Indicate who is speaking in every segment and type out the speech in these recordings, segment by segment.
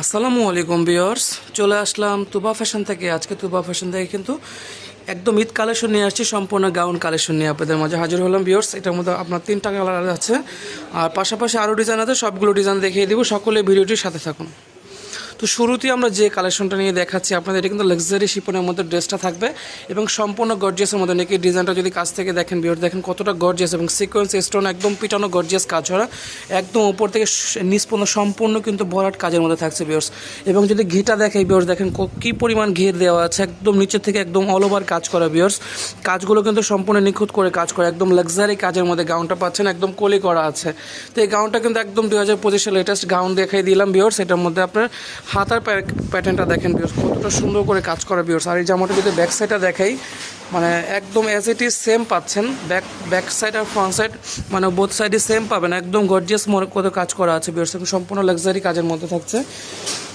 Speaker 1: আসসালামু আলাইকুম ভিউয়ার্স, চলে আসলাম তুবা ফ্যাশন থেকে। আজকে তুবা ফ্যাশন থেকে কিন্তু একদম ঈদ কালেকশন নিয়ে আসছি, সম্পূর্ণ গাউন কালেকশন নিয়ে আপনাদের মাঝে হাজির হলাম ভিউয়ার্স। এটার মধ্যে আপনার 3টা কালার আছে, আর পাশাপাশি আরও ডিজাইন আছে, সবগুলো ডিজাইন দেখিয়ে দিব। সকলে ভিডিওটির সাথে থাকুন। তো শুরুতেই আমরা যে কালেকশনটা নিয়ে দেখাচ্ছি আপনাদের, এটা কিন্তু লাক্সারি শিপনের মধ্যে ড্রেসটা থাকবে এবং সম্পূর্ণ গর্জিয়াসের মধ্যে। নাকি ডিজাইনটা যদি কাছ থেকে দেখেন ভিউয়ার, দেখেন কতটা গর্জিয়াস এবং সিকোয়েন্স স্টোন একদম পিটানো গর্জিয়াস কাজ করা, একদম উপর থেকে নিচ পর্যন্ত সম্পূর্ণ কিন্তু ভরাট কাজের মধ্যে থাকছে ভিউয়ার্স। এবং যদি ঘিটা দেখে ভিউয়ার্স, দেখেন কী পরিমাণ ঘির দেওয়া আছে, একদম নিচের থেকে একদম অল ওভার কাজ করা ভিউয়ার্স। কাজগুলো কিন্তু সম্পূর্ণ নিখুঁত করে কাজ করে, একদম লাক্সারি কাজের মধ্যে গাউনটা পাচ্ছেন, একদম কলি করা আছে। তো এই গাউনটা কিন্তু একদম 2025 লেটেস্ট গাউন দেখাই দিলাম ভিউয়ার্স। এটার মধ্যে আপনার হাতার প্যাটার্নটা দেখেন ভিউয়ার্স, কতটা সুন্দর করে কাজ করা ভিউয়ার্স। আর এই জামাটা যদি ব্যাক সাইডটা দেখাই, মানে একদম অ্যাজ ইট ইজ সেম পাচ্ছেন, ব্যাক সাইড আর ফ্রন্ট সাইড মানে বোথ সাইডই সেম পাবেন, একদম গর্জিয়াস কত কাজ করা আছে ভিউয়ার্স, সম্পূর্ণ লাক্সারি কাজের মধ্যে থাকছে।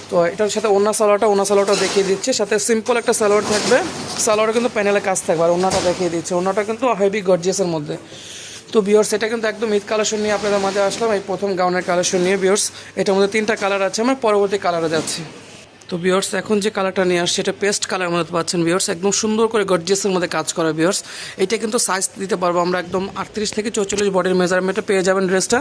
Speaker 1: তো এটার সাথে ওড়না সালোয়ারটা দেখিয়ে দিচ্ছে, সাথে সিম্পল একটা সালোয়ার থাকবে, সালোয়ারে কিন্তু প্যানেলে কাজ থাকবে। আর ওড়নাটা দেখিয়ে দিচ্ছে, ওড়নাটা কিন্তু হেভি গর্জিয়াসের মধ্যে। তো ভিউয়ার্স, এটা কিন্তু একদম ঈদ কালেকশন নিয়ে আপনাদের মাঝে আসলাম, এই প্রথম গাউনের কালেকশন নিয়ে ভিউয়ার্স। এটার মধ্যে 3টা কালার আছে, আমরা পরবর্তী কালারে যাচ্ছি। তো ভিউয়ার্স, এখন যে কালারটা নিয়ে আসছে এটা পেস্ট কালার মধ্যে পাচ্ছেন ভিউয়ার্স, একদম সুন্দর করে গর্জিয়াসের মধ্যে কাজ করা ভিউয়ার্স। এটা কিন্তু সাইজ দিতে পারবো আমরা একদম 38 থেকে 44 বডির মেজারমেন্টে পেয়ে যাবেন ড্রেসটা।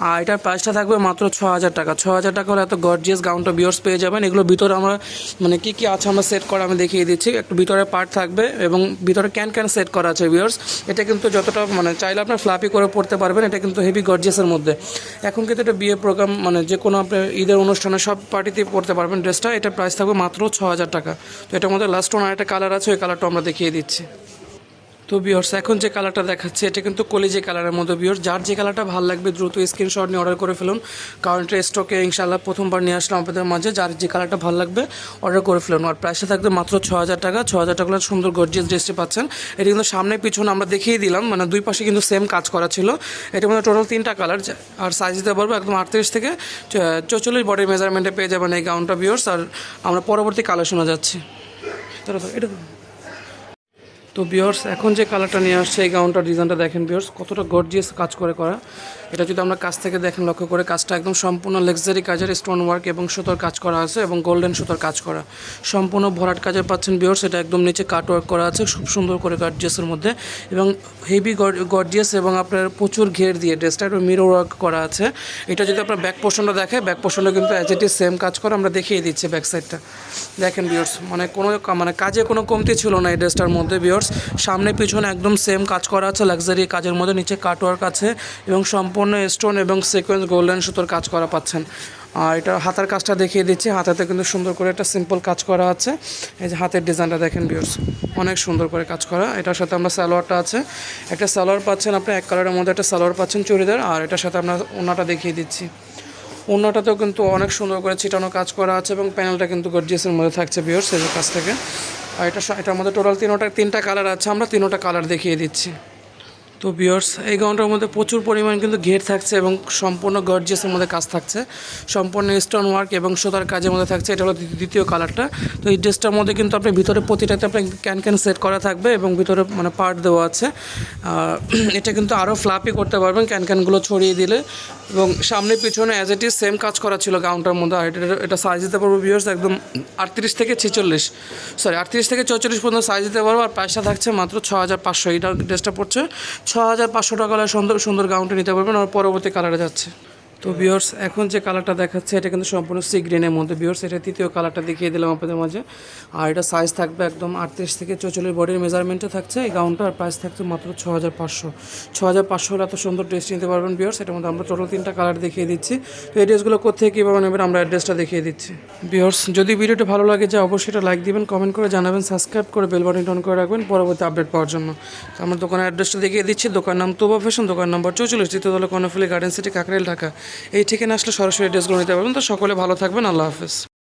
Speaker 1: আর এটার প্রাইসটা থাকবে মাত্র 6000 টাকা। 6000 টাকা হলে এত গর্জিয়াস গাউনটা ভিউয়ার্স পেয়ে যাবেন। এগুলোর ভিতরে আমরা মানে কী আছে আমরা সেট করা আমি দেখিয়ে দিচ্ছি। একটু ভিতরে পার্ট থাকবে এবং ভিতরে ক্যান সেট করা আছে ভিউয়ার্স। এটা কিন্তু যতটা মানে চাইলে আপনার ফ্লাপি করে পড়তে পারবেন, এটা কিন্তু হেভি গর্জিয়াসের মধ্যে। এখন কিন্তু এটা বিয়ে প্রোগ্রাম মানে যে কোনো আপনার ঈদের অনুষ্ঠানে সব পার্টিতে পড়তে পারবেন ড্রেসটা। এটা প্রাইস থাকবে মাত্র 6000 টাকা। তো এটার মধ্যে লাস্ট ওয়ান আরেকটা কালার আছে, ওই কালারটা আমরা দেখিয়ে দিচ্ছি। তো ভিউয়ার্স, এখন যে কালারটা দেখাচ্ছে এটা কিন্তু কলিজে কালারের মধ্যে ভিউয়ার্স। যার যে কালারটা ভালো লাগবে দ্রুত স্ক্রিনশট নিয়ে অর্ডার করে ফেলুন, কারণ এটা স্টকে ইনশাআল্লাহ প্রথমবার নিয়ে আসলাম আপনাদের মাঝে। যার যে কালারটা ভালো লাগবে অর্ডার করে ফেলুন। আর প্রাইসটা থাকবে মাত্র 6000 টাকা। 6000 টাকা সুন্দর গর্জিয়াস ড্রেসটি পাচ্ছেন। এটা কিন্তু সামনে পিছনে আমরা দেখিয়ে দিলাম, মানে দুই পাশে কিন্তু সেম কাজ করা ছিল। এটার মধ্যে টোটাল 3টা কালার, আর সাইজ দিতে পারবো একদম 38 থেকে 44 বডির মেজারমেন্টে পেয়ে যাবেন এই গাউনটা ভিউয়ার্স। আর আমরা পরবর্তী কালেকশনে যাচ্ছি। এটা তো ভিউয়ার্স, এখন যে কালারটা নিয়ে আসছে এই গাউনটার ডিজাইনটা দেখেন ভিউয়ার্স, কতটা গর্জিয়াস কাজ করে করা। এটা যদি আমরা কাছ থেকে দেখেন লক্ষ্য করে, কাজটা একদম সম্পূর্ণ লাক্সারি কাজের স্টোন ওয়ার্ক এবং সুতোর কাজ করা আছে এবং গোল্ডেন সুতোর কাজ করা, সম্পূর্ণ ভরাট কাজের পাচ্ছেন ভিউয়ার্স। এটা একদম নিচে কাট ওয়ার্ক করা আছে খুব সুন্দর করে গর্জিয়াসের মধ্যে এবং হেভি গর্জিয়াস এবং আপনার প্রচুর ঘের দিয়ে ড্রেসটা একটু মিরর ওয়ার্ক করা আছে। এটা যদি আপনার ব্যাক পোর্শনটা দেখে, ব্যাক পোর্শনটা কিন্তু অ্যাজ ইট ইজ সেম কাজ করা, আমরা দেখিয়ে দিচ্ছি ব্যাক সাইডটা দেখেন ভিউয়ার্স। মানে কাজে কোনো কমতি ছিল না এই ড্রেসটার মধ্যে ভিউয়ার্স। সামনে পিছনে একদম সেম কাজ করা আছে লাক্সারি কাজের মধ্যে, নিচে কাটওয়ার্ক আছে এবং সম্পূর্ণ স্টোন এবং সিকোয়েন্স গোল্ডেন সুতোর কাজ করা পাচ্ছেন। আর এটা হাতার কাজটা দেখিয়ে দিচ্ছি, হাতাতে কিন্তু সুন্দর করে একটা সিম্পল কাজ করা আছে। এই যে হাতের ডিজাইনটা দেখেন ভিউয়ার্স, অনেক সুন্দর করে কাজ করা। এটার সাথে আমরা সালোয়ারটা আছে, একটা সালোয়ার পাচ্ছেন আপনি এক কালারের মধ্যে, একটা সালোয়ার পাচ্ছেন চুড়িদার। আর এটার সাথে আমরা ওড়নাটা দেখিয়ে দিচ্ছি। ওড়নাটাতেও কিন্তু অনেক সুন্দর করে ছিটানো কাজ করা আছে এবং প্যানেলটা কিন্তু গর্জিয়াসের মধ্যে থাকছে ভিউয়ার্স এই কাছ থেকে। আর এটার মধ্যে টোটাল 3টা কালার আছে, আমরা 3টা কালার দেখিয়ে দিচ্ছি। তো ভিউয়ার্স, এই গাউনটার মধ্যে প্রচুর পরিমাণ কিন্তু ঘের থাকছে এবং সম্পূর্ণ গর্জিয়াসের মধ্যে কাজ থাকছে, সম্পূর্ণ স্টোন ওয়ার্ক এবং সুতার কাজের মধ্যে থাকছে। এটা হলো দ্বিতীয় কালারটা। তো এই ড্রেসটার মধ্যে কিন্তু আপনি ভিতরে প্রতিটাতে আপনার ক্যান সেট করা থাকবে এবং ভিতরে মানে পার্ট দেওয়া আছে। এটা কিন্তু আরও ফ্লাপি করতে পারবেন ক্যানগুলো ছড়িয়ে দিলে, এবং সামনে পিছনে অ্যাজ ইট ইজ সেম কাজ করা ছিল গাউনটার মধ্যে। আর এটা সাইজ দিতে পারবো ভিউয়ার্স একদম 38 থেকে 44 পর্যন্ত সাইজ দিতে পারবো। আর প্রাইসটা থাকছে মাত্র 6500। এইটা ড্রেসটা পড়ছে 6500 টাকা। সুন্দর সুন্দর গাউনটা নিতে পারবেন। আর পরবর্তী কালারে যাচ্ছে। তো ভিউয়ার্স, এখন যে কালারটা দেখাচ্ছে এটা কিন্তু সম্পূর্ণ সি গ্রিনের মধ্যে ভিউয়ার্স। এটা তৃতীয় কালারটা দেখিয়ে দিলাম আপনাদের মাঝে। আর এটা সাইজ থাকবে একদম 38 থেকে 44 বডির মেজারমেন্টে থাকছে এই গাউনটা। আর প্রাইস থাকছে মাত্র 6500। 6500 হলে এত সুন্দর ড্রেস নিতে পারবেন ভিউয়ার্স। এটার মধ্যে আমরা টোটাল 3টা কালার দেখিয়ে দিচ্ছি। তো এই ড্রেসগুলো কোথায় কীভাবে নেবেন আমরা অ্যাড্রেসটা দেখিয়ে দিচ্ছি ভিউয়ার্স। যদি ভিডিওটা ভালো লাগে যে অবশ্যই এটা লাইক দিবেন, কমেন্ট করে জানাবেন, সাবস্ক্রাইব করে বেল বাটন অন করে রাখবেন পরবর্তী আপডেট পাওয়ার জন্য। তো আমরা দোকানের অ্যাড্রেসটা দেখিয়ে দিচ্ছি। দোকান নাম তুবা ফ্যাশন, দোকান নম্বর 44, দ্বিতীয়তলা কর্ণফুলী গার্ডেন সিটি, কাকরাইল, ঢাকা। এই ঠিকানা আসলে সরাসরি ড্রেসগুলো নিতে পারবেন। তো সকলে ভালো থাকবেন, আল্লাহ হাফেজ।